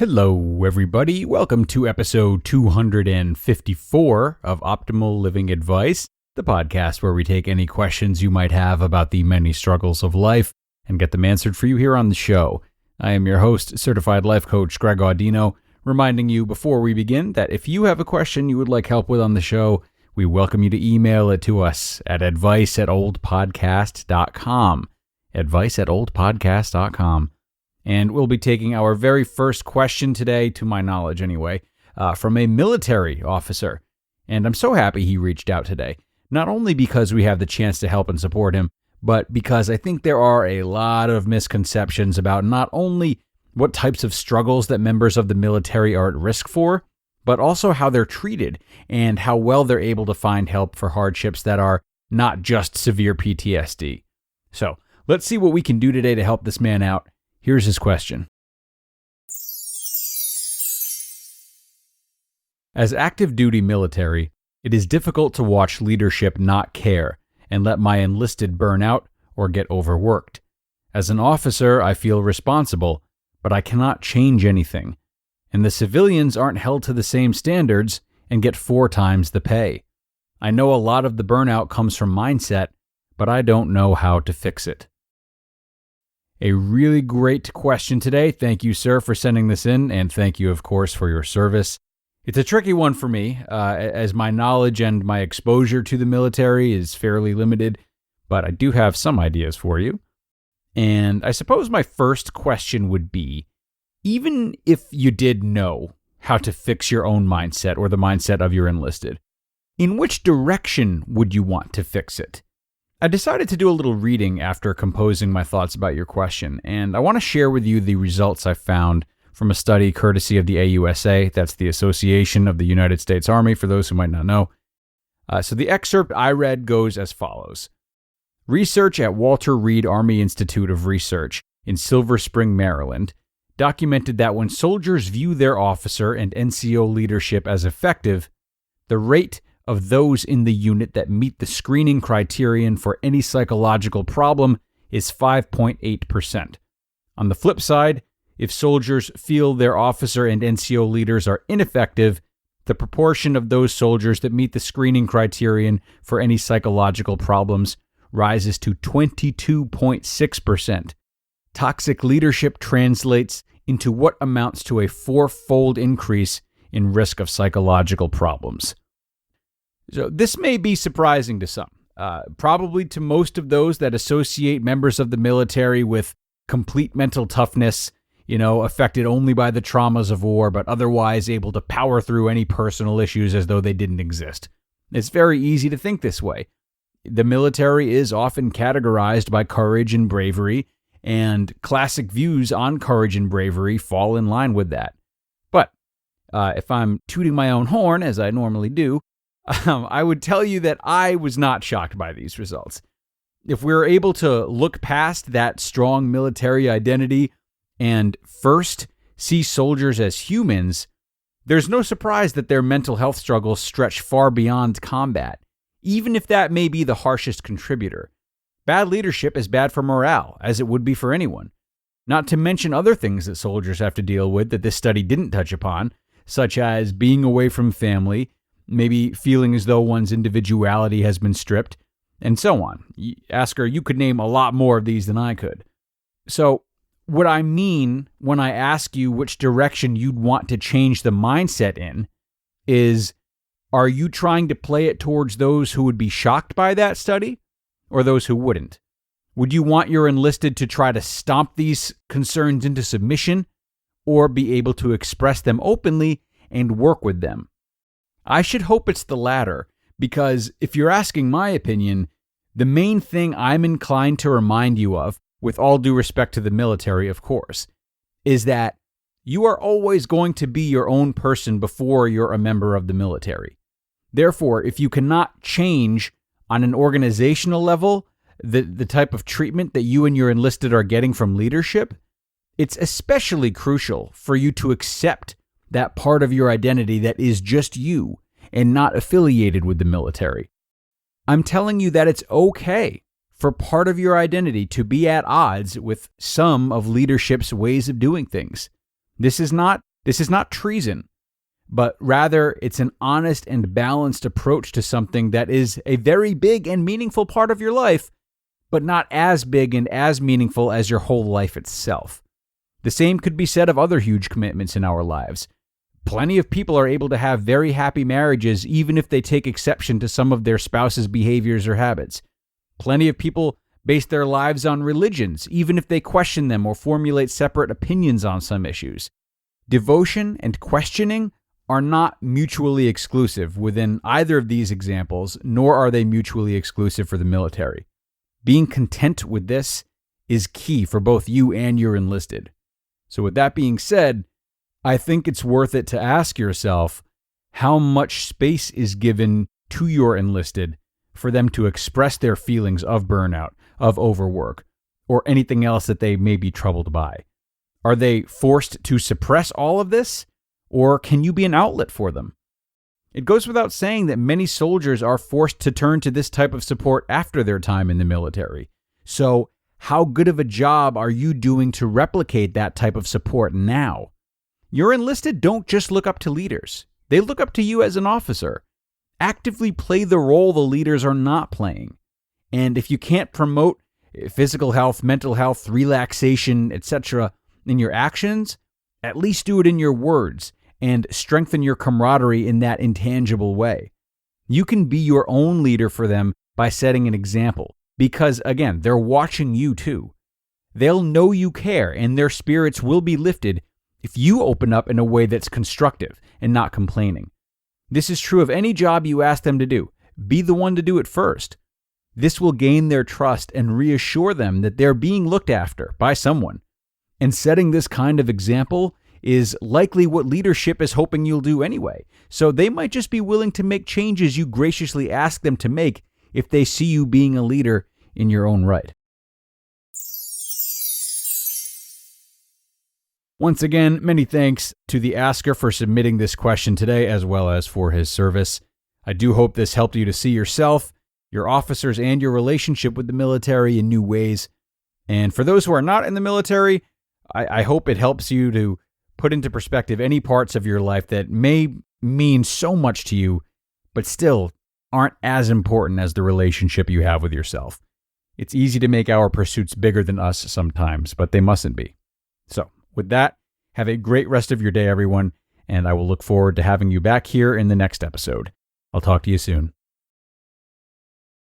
Hello, everybody. Welcome to episode 254 of Optimal Living Advice, the podcast where we take any questions you might have about the many struggles of life and get them answered for you here on the show. I am your host, certified life coach Greg Audino, reminding you before we begin that if you have a question you would like help with on the show, we welcome you to email it to us at advice@oldpodcast.com. advice@oldpodcast.com. And we'll be taking our very first question today, to my knowledge anyway, from a military officer. And I'm so happy he reached out today, not only because we have the chance to help and support him, but because I think there are a lot of misconceptions about not only what types of struggles that members of the military are at risk for, but also how they're treated and how well they're able to find help for hardships that are not just severe PTSD. So let's see what we can do today to help this man out. Here's his question. As active duty military, it is difficult to watch leadership not care and let my enlisted burn out or get overworked. As an officer, I feel responsible, but I cannot change anything. And the civilians aren't held to the same standards and get 4 times the pay. I know a lot of the burnout comes from mindset, but I don't know how to fix it. A really great question today. Thank you, sir, for sending this in, and thank you, of course, for your service. It's a tricky one for me, as my knowledge and my exposure to the military is fairly limited, but I do have some ideas for you. And I suppose my first question would be, even if you did know how to fix your own mindset or the mindset of your enlisted, in which direction would you want to fix it? I decided to do a little reading after composing my thoughts about your question, and I want to share with you the results I found from a study courtesy of the AUSA, that's the Association of the United States Army, for those who might not know. So the excerpt I read goes as follows. Research at Walter Reed Army Institute of Research in Silver Spring, Maryland, documented that when soldiers view their officer and NCO leadership as effective, the rate of those in the unit that meet the screening criterion for any psychological problem is 5.8%. On the flip side, if soldiers feel their officer and NCO leaders are ineffective, the proportion of those soldiers that meet the screening criterion for any psychological problems rises to 22.6%. Toxic leadership translates into what amounts to a 4-fold increase in risk of psychological problems. So this may be surprising to some, probably to most of those that associate members of the military with complete mental toughness, affected only by the traumas of war, but otherwise able to power through any personal issues as though they didn't exist. It's very easy to think this way. The military is often categorized by courage and bravery, and classic views on courage and bravery fall in line with that. But if I'm tooting my own horn, as I normally do, I would tell you that I was not shocked by these results. If we're able to look past that strong military identity and first see soldiers as humans, there's no surprise that their mental health struggles stretch far beyond combat, even if that may be the harshest contributor. Bad leadership is bad for morale, as it would be for anyone. Not to mention other things that soldiers have to deal with that this study didn't touch upon, such as being away from family, maybe feeling as though one's individuality has been stripped, and so on. Asker, you could name a lot more of these than I could. So, what I mean when I ask you which direction you'd want to change the mindset in is, are you trying to play it towards those who would be shocked by that study, or those who wouldn't? Would you want your enlisted to try to stomp these concerns into submission, or be able to express them openly and work with them? I should hope it's the latter, because if you're asking my opinion, the main thing I'm inclined to remind you of, with all due respect to the military, of course, is that you are always going to be your own person before you're a member of the military. Therefore, if you cannot change on an organizational level the type of treatment that you and your enlisted are getting from leadership, it's especially crucial for you to accept that part of your identity that is just you and not affiliated with the military. I'm telling you that it's okay for part of your identity to be at odds with some of leadership's ways of doing things. This is not This is not treason, but rather it's an honest and balanced approach to something that is a very big and meaningful part of your life, but not as big and as meaningful as your whole life itself. The same could be said of other huge commitments in our lives. Plenty of people are able to have very happy marriages even if they take exception to some of their spouse's behaviors or habits. Plenty of people base their lives on religions even if they question them or formulate separate opinions on some issues. Devotion and questioning are not mutually exclusive within either of these examples, nor are they mutually exclusive for the military. Being content with this is key for both you and your enlisted. So with that being said, I think it's worth it to ask yourself how much space is given to your enlisted for them to express their feelings of burnout, of overwork, or anything else that they may be troubled by. Are they forced to suppress all of this, or can you be an outlet for them? It goes without saying that many soldiers are forced to turn to this type of support after their time in the military. So, how good of a job are you doing to replicate that type of support now? Your enlisted don't just look up to leaders. They look up to you as an officer. Actively play the role the leaders are not playing. And if you can't promote physical health, mental health, relaxation, etc. in your actions, at least do it in your words and strengthen your camaraderie in that intangible way. You can be your own leader for them by setting an example. Because, again, they're watching you too. They'll know you care, and their spirits will be lifted if you open up in a way that's constructive and not complaining. This is true of any job you ask them to do. Be the one to do it first. This will gain their trust and reassure them that they're being looked after by someone. And setting this kind of example is likely what leadership is hoping you'll do anyway. So they might just be willing to make changes you graciously ask them to make if they see you being a leader in your own right. Once again, many thanks to the asker for submitting this question today, as well as for his service. I do hope this helped you to see yourself, your officers, and your relationship with the military in new ways. And for those who are not in the military, I hope it helps you to put into perspective any parts of your life that may mean so much to you, but still aren't as important as the relationship you have with yourself. It's easy to make our pursuits bigger than us sometimes, but they mustn't be. So, with that, have a great rest of your day, everyone, and I will look forward to having you back here in the next episode. I'll talk to you soon.